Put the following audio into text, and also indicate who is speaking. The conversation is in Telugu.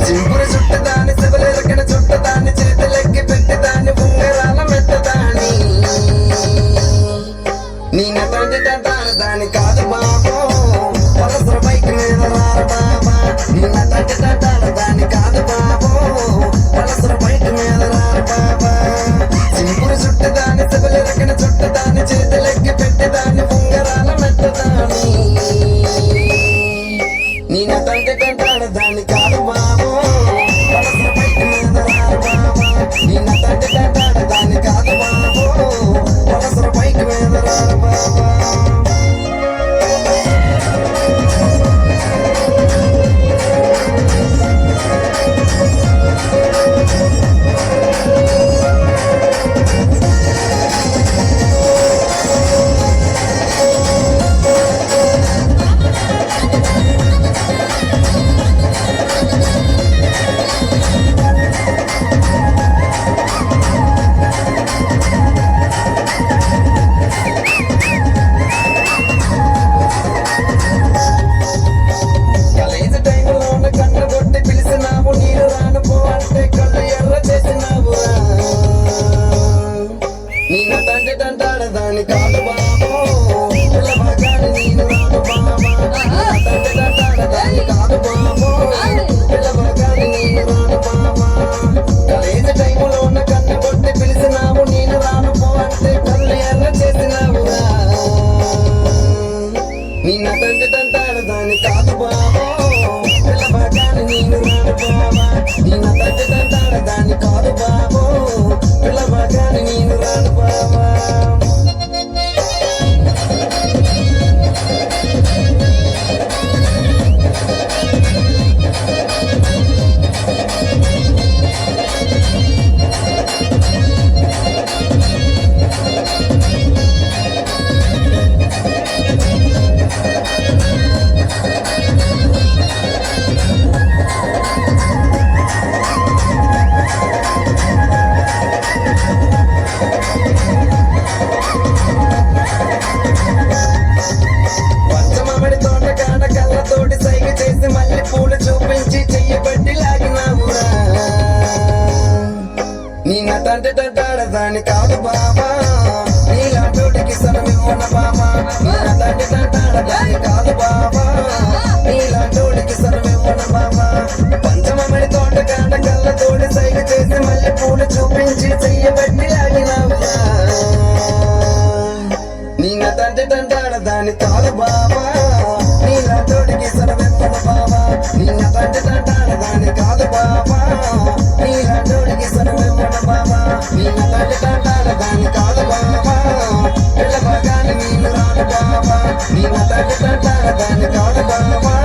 Speaker 1: చింపురు చుట్టదాని శివలెరకన చుట్టదాన్ని చేతులెక్కి పెట్టేదాన్ని ఉంగరాల మెట్టదాని నీ నటంటి తంటాను దాని కాదు బాబో పలసర బైక్ మీద రారు బాబా నీ నటంటి తంటాను దాన్ని కాదు బాబో పలసర బైక్ మీద రారు బాబా చింపురు చుట్టదాని శివలెరకన చుట్టదాన్ని చేతులెక్కి పెట్టేదాన్ని ఉంగరాల మెట్టదాని నీ నటంటి తంటాను దాన్ని కాదు బాబో పలసర బైక్ మీద రారు బాబా నీ నటంటి తంటాను దాన్ని కాదు బాబో పలసర బైక్ మీద రారు బాబా కాలేజీ టైంలో కన్ను కొట్టి పిలిచినావు నీరు రాను పో అంటే కళ్ళు ఎర్ర చేసినావు నీ నటంటి తంటాడు దాని కాదు బాబో పిల్లవగాని నేను రాను బాబా నటంటి తంటాడు దాని కాదు బాబో పిల్లవగాని నేను రాను బాబా కాలేజీ టైంలో కన్ను కొట్టి పిలిచినావు నేను రాను పో అంటే కళ్ళు ఎర్ర చేసినావు నీ నటంటి తంటాడు దాని కాదు బాబో పిల్లవగాని నేను రాను బాబా నీ నటంటి తంటాడు దాని కాదు బాబో పిల్లవగాని నేను రాను బాబా పచ్చమామిడి తోట కాడ కళ్ళతోటి సైగ చేసి మళ్ళీ పూలు చూపించి చెయ్యబట్టి లాగినావురా నీ నటంటి తంటాడు దాని కాదు బాబా నీలాంటోడికి సరమివ్వన బాబా నీ నటంటి తంటాడు దాని కాదు బాబా నీలాంటోడికి సరమివ్వన బాబా పంచమామిడి తోట కాడ కళ్ళతోటి సైగ చేసి మళ్ళీ పూలు చూపించి చెయ్యబట్టి లాగినావురా నీ నటంటి తంటాడు దాని కాదు బాబా నీలాంటోడికి సరమివ్వన బాబా నీ నటంటి తంటాడు దాని కాదు బాబా నీలాంటోడికి సరమివ్వన బాబా నీ నటంటి తంటాడు దాని కాదు బాబా పిల్లవగాని నేను రాను బాబా నీ నటంటి తంటాడు దాని కాదు బాబా